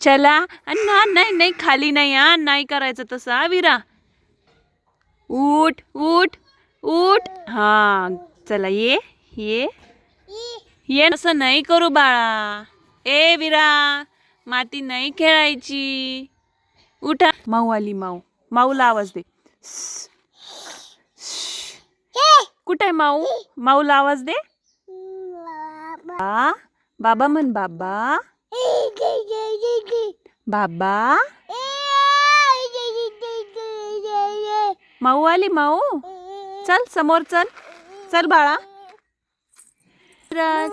चला अन्ना नाही नाही खाली नाही हा नाही करायचं तसं हा विरा उठ उठ उठ हा चला ये असं नाही करू बाळा ए विरा माती नाही खेळायची उठा माऊ आली माऊला आवाज दे कुठे आहे माऊला आवाज दे बाबा म्हण बाबा बाबा माऊ आली चल समोर चल बाळा राज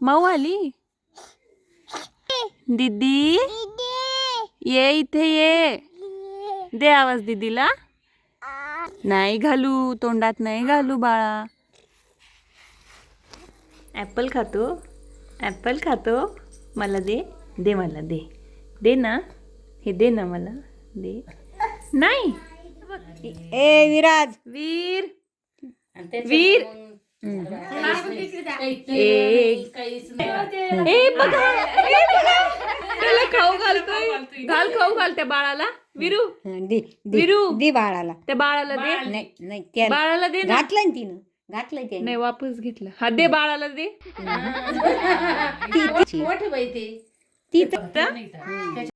माऊ आली दीदी ये इथे ये दे आवाज दीदीला नाही घालू तोंडात नाही घालू बाळा ॲपल खातो मला दे मला दे ना हे दे ना मला दे नाही ए विराज वीर बघा त्याला खाऊ घालतोय खाऊ घाल त्या बाळाला विरू दे बाळाला त्या बाळाला दे नाही बाळाला दे ना. घातलंय ना तिनं घातलंय त्याने नाही वापस घेतलं हा दे बाळाला दे ती